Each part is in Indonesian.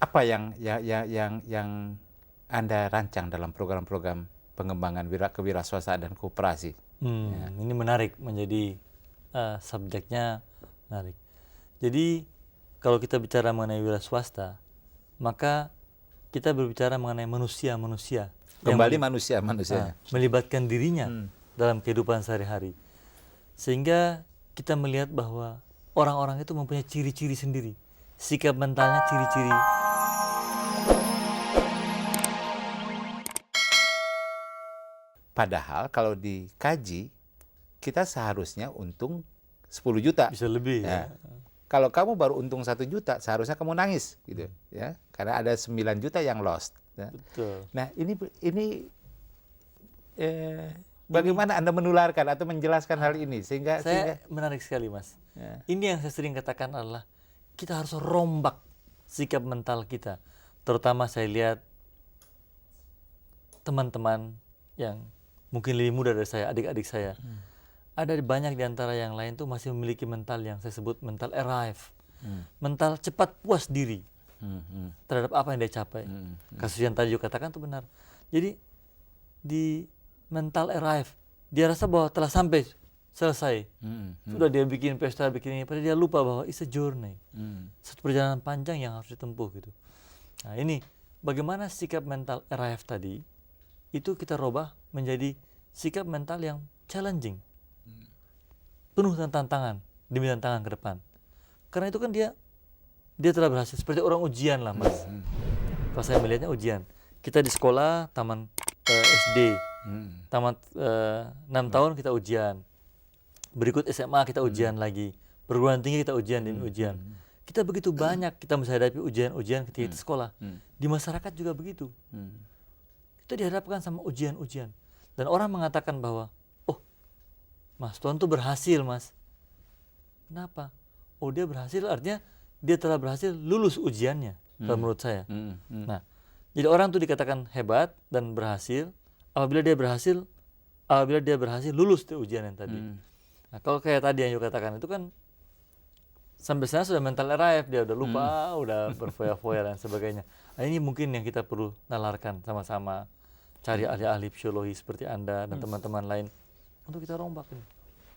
apa yang Anda rancang dalam program-program pengembangan kewirausahaan dan koperasi? Ini menarik, menjadi subjeknya menarik. Jadi kalau kita bicara mengenai wira swasta, maka kita berbicara mengenai manusia-manusia yang Kembali manusia-manusianya. melibatkan dirinya dalam kehidupan sehari-hari. Sehingga kita melihat bahwa orang-orang itu mempunyai ciri-ciri sendiri. Sikap mentalnya ciri-ciri. Padahal kalau dikaji, kita seharusnya untung 10 juta. Bisa lebih ya. Kalau kamu baru untung 1 juta, seharusnya kamu nangis gitu ya. Karena ada 9 juta yang lost. Ya. Betul. Nah, ini bagaimana Anda menularkan atau menjelaskan hal ini sehingga menarik sekali, Mas. Ya. Ini yang saya sering katakan adalah kita harus rombak sikap mental kita. Terutama saya lihat teman-teman yang mungkin lebih muda dari saya, adik-adik saya. Ada banyak di antara yang lain tuh masih memiliki mental yang saya sebut mental arrive. Mental cepat puas diri terhadap apa yang dia capai. Kasus yang tadi juga katakan itu benar. Jadi di mental arrive, dia rasa bahwa telah sampai, selesai. Sudah dia bikin pesta, bikin ini, padahal dia lupa bahwa it's a journey. Satu perjalanan panjang yang harus ditempuh gitu. Nah ini, bagaimana sikap mental arrive tadi, itu kita robah menjadi sikap mental yang challenging. Penuh dengan tantangan, demi tantangan ke depan. Karena itu kan dia telah berhasil, seperti orang ujian lah, Mas. Kalau saya melihatnya ujian. Kita di sekolah, taman SD, tamat 6 tahun kita ujian. Berikut SMA kita ujian lagi. Perguruan tinggi kita ujian demi ujian. Kita begitu banyak kita mesti hadapi ujian-ujian ketika kita sekolah. Di masyarakat juga begitu. Kita dihadapkan sama ujian-ujian. Dan orang mengatakan bahwa, oh, Mas Tuan tuh berhasil, Mas. Kenapa? Oh, dia berhasil artinya dia telah berhasil lulus ujiannya, kalau menurut saya. Nah, jadi orang tuh dikatakan hebat dan berhasil apabila dia berhasil lulus di ujian yang tadi. Nah, kalau kayak tadi yang you katakan itu kan sampai sana sudah mental arrive, dia udah lupa, udah berfoya-foya dan sebagainya. Nah, ini mungkin yang kita perlu nalarkan sama-sama, cari ahli-ahli psikologi seperti Anda dan teman-teman lain untuk kita rombak ini.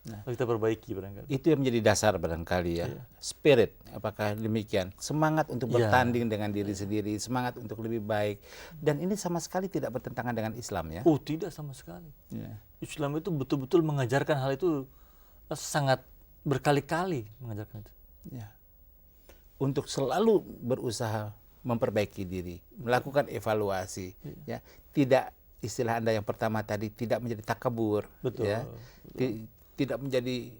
Untuk kita perbaiki barangkali. Itu yang menjadi dasar barangkali ya. Spirit, apakah demikian? Semangat untuk bertanding dengan diri sendiri, semangat untuk lebih baik. Dan ini sama sekali tidak bertentangan dengan Islam ya. Oh, tidak sama sekali. Islam itu betul-betul mengajarkan hal itu, sangat berkali-kali mengajarkan itu. Ya. Untuk selalu berusaha memperbaiki diri, melakukan evaluasi, ya. Tidak, istilah Anda yang pertama tadi, tidak menjadi takabur, Betul. ya. Tidak menjadi,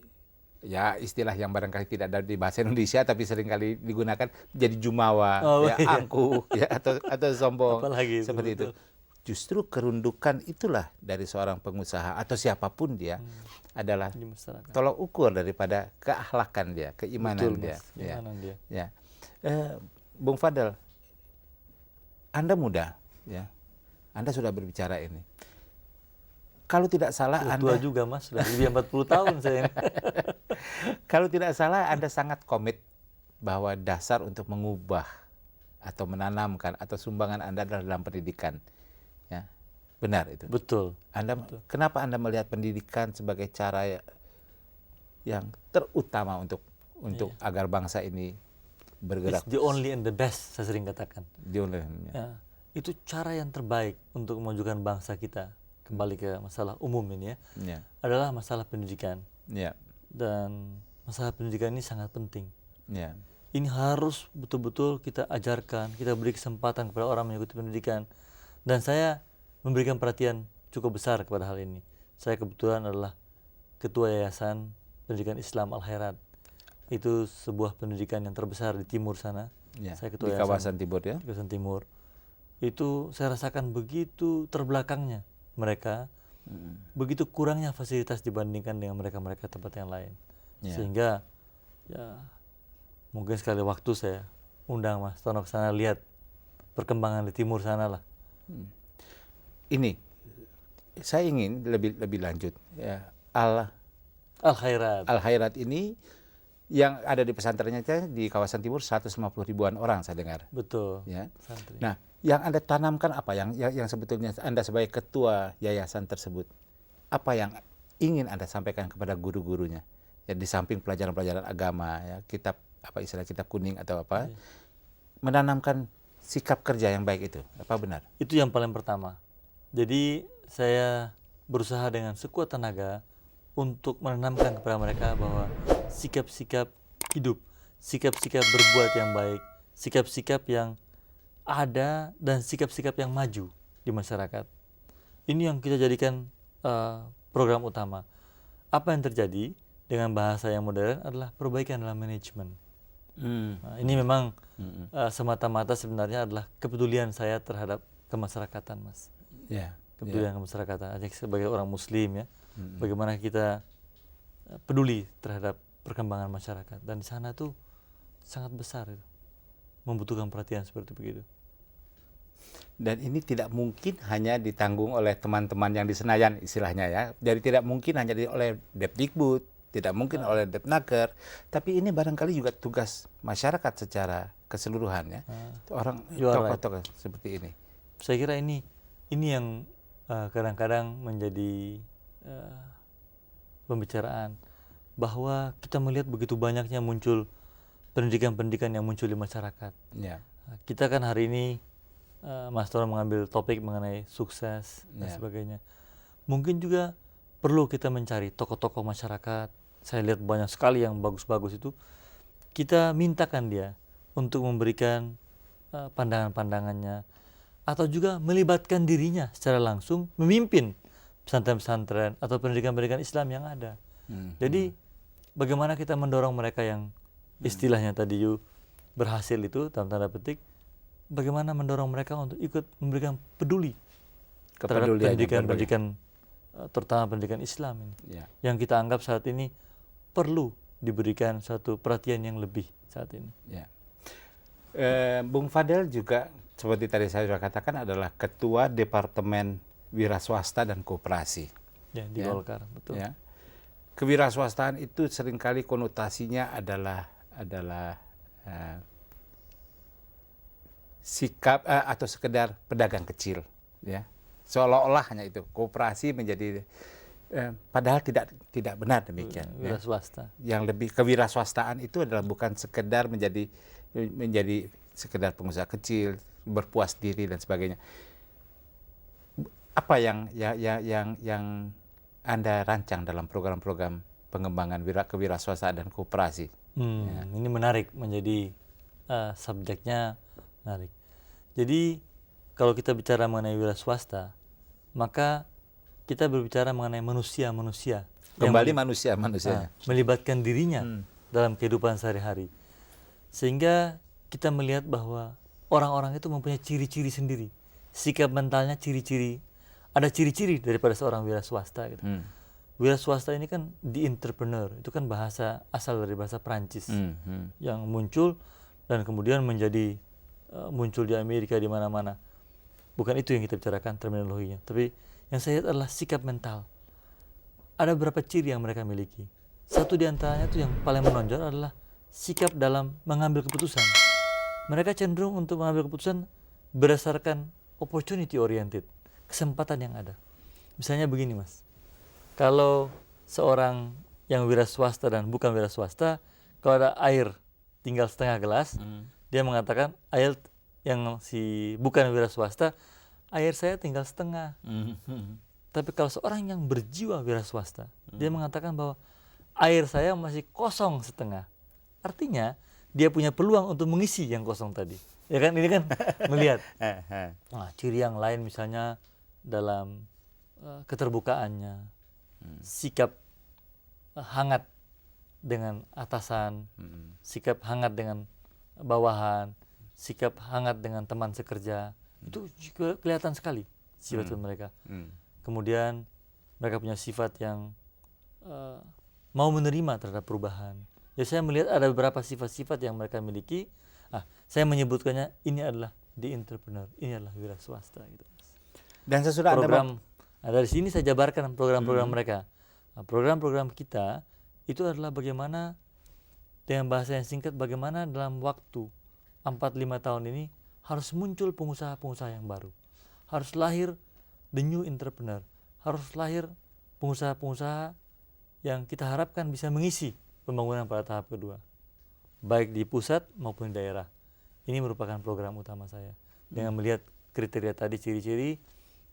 ya, istilah yang barangkali tidak ada di bahasa Indonesia tapi seringkali digunakan, jadi jumawa, angkuh, ya, atau sombong. Apalagi seperti itu. Justru kerundukan itulah dari seorang pengusaha atau siapapun dia adalah tolok ukur daripada keakhlakan dia, keimanan dia. Ya. Bung Fadel, Anda muda, ya. Anda sudah berbicara ini. Kalau tidak salah Tua juga, Mas, sudah lebih 40 tahun saya. Kalau tidak salah Anda sangat komit bahwa dasar untuk mengubah atau menanamkan atau sumbangan Anda adalah dalam pendidikan. Ya. Benar itu. Betul. Kenapa Anda melihat pendidikan sebagai cara yang terutama untuk agar bangsa ini bergerak? It's the only and the best, saya sering katakan. Ya. Itu cara yang terbaik untuk memajukan bangsa kita. Kembali ke masalah umum ini ya. Adalah masalah pendidikan. Dan masalah pendidikan ini sangat penting. Ini harus betul-betul kita ajarkan, kita beri kesempatan kepada orang mengikuti pendidikan. Dan saya memberikan perhatian cukup besar kepada hal ini. Saya kebetulan adalah Ketua Yayasan Pendidikan Islam Al-Khairat. Itu sebuah pendidikan yang terbesar di timur sana. Saya ketua di kawasan timur ya. Di kawasan timur. Itu saya rasakan begitu terbelakangnya mereka, begitu kurangnya fasilitas dibandingkan dengan mereka-mereka tempat yang lain. Sehingga ya mungkin sekali waktu saya undang Mas Tono ke sana, lihat perkembangan di timur sana lah. Ini saya ingin lebih lanjut ya. Al-Khairat ini yang ada di pesantrennya di kawasan timur 150 ribuan orang saya dengar. Betul. Ya. Santri. Nah, yang Anda tanamkan apa? Yang sebetulnya Anda sebagai ketua yayasan tersebut, apa yang ingin Anda sampaikan kepada guru-gurunya? Ya, di samping pelajaran-pelajaran agama, ya, kitab kitab kuning atau apa, menanamkan sikap kerja yang baik itu, apa benar? Itu yang paling pertama. Jadi saya berusaha dengan sekuat tenaga untuk menanamkan kepada mereka bahwa sikap-sikap hidup, sikap-sikap berbuat yang baik, sikap-sikap yang ada dan sikap-sikap yang maju di masyarakat. Ini yang kita jadikan program utama. Apa yang terjadi dengan bahasa yang modern adalah perbaikan dalam manajemen. Nah, ini memang semata-mata sebenarnya adalah kepedulian saya terhadap kemasyarakatan, Mas. Kepedulian kemasyarakatan. Sebagai orang Muslim ya, bagaimana kita peduli terhadap perkembangan masyarakat. Dan di sana tuh sangat besar itu, membutuhkan perhatian seperti begitu. Dan ini tidak mungkin hanya ditanggung oleh teman-teman yang di Senayan istilahnya ya. Jadi tidak mungkin hanya oleh Depdikbud, tidak mungkin oleh Depnaker, tapi ini barangkali juga tugas masyarakat secara keseluruhan ya. Orang tokoh-tokoh seperti ini. Saya kira ini yang kadang-kadang menjadi pembicaraan, bahwa kita melihat begitu banyaknya muncul pendidikan-pendidikan yang muncul di masyarakat. Kita kan hari ini Mas Tora mengambil topik mengenai sukses dan sebagainya. Mungkin juga perlu kita mencari tokoh-tokoh masyarakat. Saya lihat banyak sekali yang bagus-bagus itu. Kita mintakan dia untuk memberikan pandangan-pandangannya, atau juga melibatkan dirinya secara langsung memimpin pesantren-pesantren atau pendidikan-pendidikan Islam yang ada. Jadi bagaimana kita mendorong mereka yang istilahnya tadi berhasil itu dalam tanda petik, bagaimana mendorong mereka untuk ikut memberikan peduli terhadap pendidikan-pendidikan, terutama pendidikan Islam ini, yang kita anggap saat ini perlu diberikan satu perhatian yang lebih saat ini. Bung Fadel juga seperti tadi saya sudah katakan adalah Ketua Departemen Wira Swasta dan Koperasi. Di Golkar, betul. Kewiraswastaan itu seringkali konotasinya adalah sikap atau sekedar pedagang kecil, ya. Seolah-olah hanya itu. Koperasi menjadi padahal tidak benar demikian. Wira swasta. Yang lebih kewiraswastaan itu adalah bukan sekedar menjadi sekedar pengusaha kecil, berpuas diri dan sebagainya. Apa yang Anda rancang dalam program-program pengembangan kewiraswastaan dan koperasi? Ini menarik, menjadi subjeknya menarik. Jadi kalau kita bicara mengenai wira swasta, maka kita berbicara mengenai manusia-manusia. Kembali manusia-manusia. Melibatkan dirinya dalam kehidupan sehari-hari. Sehingga kita melihat bahwa orang-orang itu mempunyai ciri-ciri sendiri. Sikap mentalnya ada ciri-ciri daripada seorang wira swasta gitu. Wira swasta ini kan di entrepreneur, itu kan bahasa asal dari bahasa Prancis yang muncul dan kemudian menjadi muncul di Amerika, di mana-mana. Bukan itu yang kita bicarakan terminologinya, tapi yang saya lihat adalah sikap mental. Ada beberapa ciri yang mereka miliki. Satu di antaranya itu yang paling menonjol adalah sikap dalam mengambil keputusan. Mereka cenderung untuk mengambil keputusan berdasarkan opportunity oriented, kesempatan yang ada. Misalnya begini, Mas. Kalau seorang yang wira swasta dan bukan wira swasta, kalau ada air tinggal setengah gelas, dia mengatakan air yang bukan wira swasta, air saya tinggal setengah. Tapi kalau seorang yang berjiwa wira swasta, dia mengatakan bahwa air saya masih kosong setengah. Artinya dia punya peluang untuk mengisi yang kosong tadi. Ya kan, ini kan melihat. Nah, ciri yang lain misalnya dalam keterbukaannya, sikap hangat dengan atasan, sikap hangat dengan bawahan, sikap hangat dengan teman sekerja, itu kelihatan sekali sifat mereka. Kemudian mereka punya sifat yang mau menerima terhadap perubahan. Ya, saya melihat ada beberapa sifat-sifat yang mereka miliki. Saya menyebutkannya ini adalah di entrepreneur, ini adalah wira swasta gitu. Dan sesudah program dari sini saya jabarkan program-program mereka. Program-program kita itu adalah bagaimana dengan bahasa yang singkat bagaimana dalam waktu 4-5 tahun ini harus muncul pengusaha-pengusaha yang baru. Harus lahir the new entrepreneur. Harus lahir pengusaha-pengusaha yang kita harapkan bisa mengisi pembangunan pada tahap kedua. Baik di pusat maupun di daerah. Ini merupakan program utama saya. Dengan melihat kriteria tadi, ciri-ciri,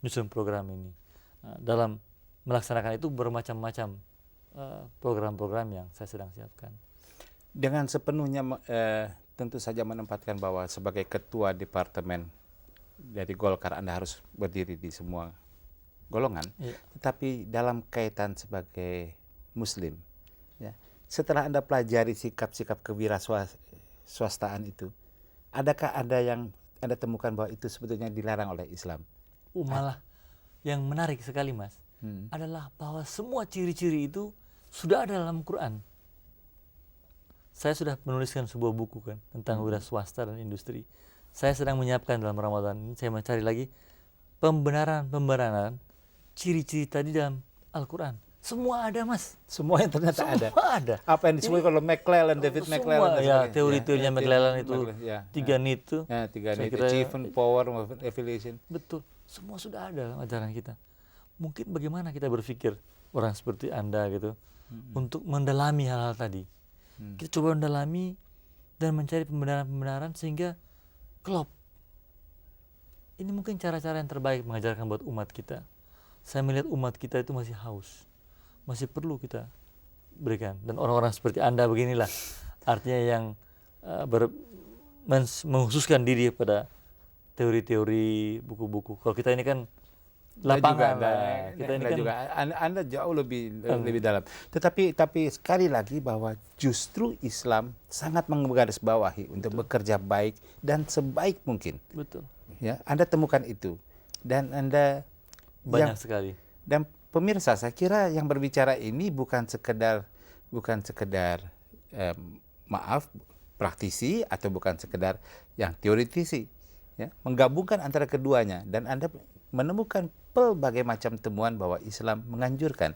nyusun program ini. Dalam melaksanakan itu bermacam-macam program-program yang saya sedang siapkan. Dengan sepenuhnya tentu saja menempatkan bahwa sebagai ketua departemen dari Golkar Anda harus berdiri di semua golongan, tetapi dalam kaitan sebagai Muslim, ya, setelah Anda pelajari sikap-sikap kewirausahaan itu, adakah ada yang Anda temukan bahwa itu sebetulnya dilarang oleh Islam? Malah yang menarik sekali, Mas, adalah bahwa semua ciri-ciri itu sudah ada dalam Quran. Saya sudah menuliskan sebuah buku kan tentang wira swasta dan industri. Saya sedang menyiapkan dalam Ramadan ini, saya mencari lagi pembenaran ciri-ciri tadi dalam Al-Quran. Semua ada, Mas. Semua yang ternyata Semua ada. Apa yang disebut kalau McClellan, David McClellan. Ya, teori-teorinya McClellan itu, tiga need itu. Ya, tiga need, achievement, power, affiliation. Betul. Semua sudah ada dalam ajaran kita. Mungkin bagaimana kita berpikir, orang seperti Anda gitu, untuk mendalami hal-hal tadi. Kita coba mendalami dan mencari pembenaran-pembenaran sehingga klop. Ini mungkin cara-cara yang terbaik mengajarkan buat umat kita. Saya melihat umat kita itu masih haus. Masih perlu kita berikan. Dan orang-orang seperti Anda beginilah. Artinya yang mengkhususkan diri pada teori-teori buku-buku. Kalau kita ini kan lapangan kita ini kan juga Anda jauh lebih dalam. Tetapi sekali lagi bahwa justru Islam sangat menggarisbawahi untuk bekerja baik dan sebaik mungkin. Betul. Ya, Anda temukan itu dan Anda banyak sekali. Dan pemirsa, saya kira yang berbicara ini bukan sekedar praktisi atau bukan sekedar yang teoritisi, ya, menggabungkan antara keduanya dan Anda menemukan pelbagai macam temuan bahwa Islam menganjurkan.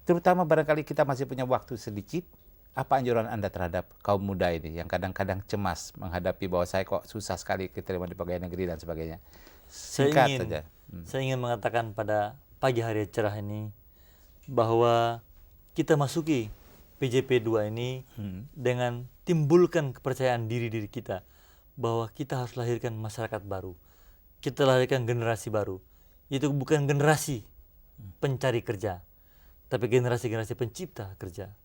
Terutama barangkali kita masih punya waktu sedikit, apa anjuran Anda terhadap kaum muda ini yang kadang-kadang cemas menghadapi bahwa saya kok susah sekali diterima di pegawai negeri dan sebagainya. Singkat saja. Saya ingin mengatakan pada pagi hari cerah ini bahwa kita masuki PJP 2 ini dengan timbulkan kepercayaan diri kita bahwa kita harus lahirkan masyarakat baru. Kita lahirkan generasi baru. Itu bukan generasi pencari kerja, tapi generasi-generasi pencipta kerja.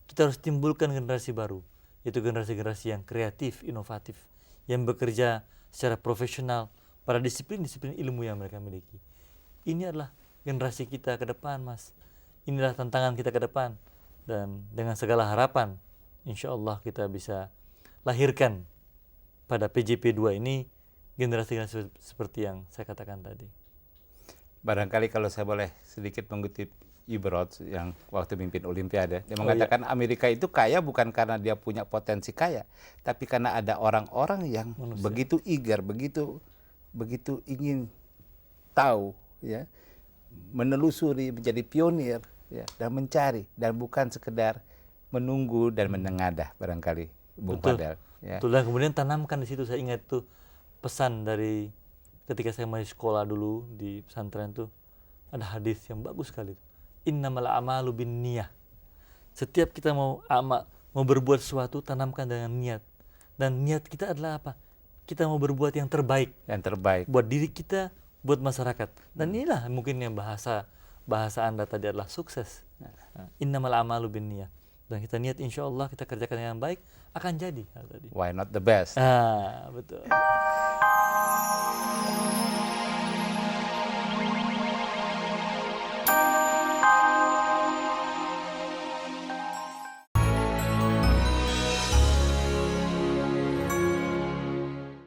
Kita harus timbulkan generasi baru, yaitu generasi-generasi yang kreatif, inovatif, yang bekerja secara profesional pada disiplin-disiplin ilmu yang mereka miliki. Ini adalah generasi kita ke depan, Mas. Inilah tantangan kita ke depan. Dan dengan segala harapan, insya Allah kita bisa lahirkan pada PJP 2 ini generasi-generasi seperti yang saya katakan tadi. Barangkali kalau saya boleh sedikit mengutip Ibrod yang waktu mimpin Olimpiade, dia mengatakan Amerika itu kaya bukan karena dia punya potensi kaya, tapi karena ada orang-orang yang begitu eager, begitu ingin tahu, ya, menelusuri, menjadi pionir, ya, dan mencari, dan bukan sekedar menunggu dan menengadah barangkali, Bung Fadel. Ya. Betul, dan kemudian tanamkan di situ. Saya ingat tuh pesan dari ketika saya masih sekolah dulu di pesantren tuh, ada hadis yang bagus sekali. Innamal a'malu binniyah. Setiap kita mau berbuat sesuatu, tanamkan dengan niat. Dan niat kita adalah apa? Kita mau berbuat yang terbaik. Yang terbaik. Buat diri kita, buat masyarakat. Dan inilah mungkin yang bahasa Anda tadi adalah sukses. Innamal a'malu binniyah. Dan kita niat insya Allah kita kerjakan yang baik, akan jadi. Why not the best? Betul.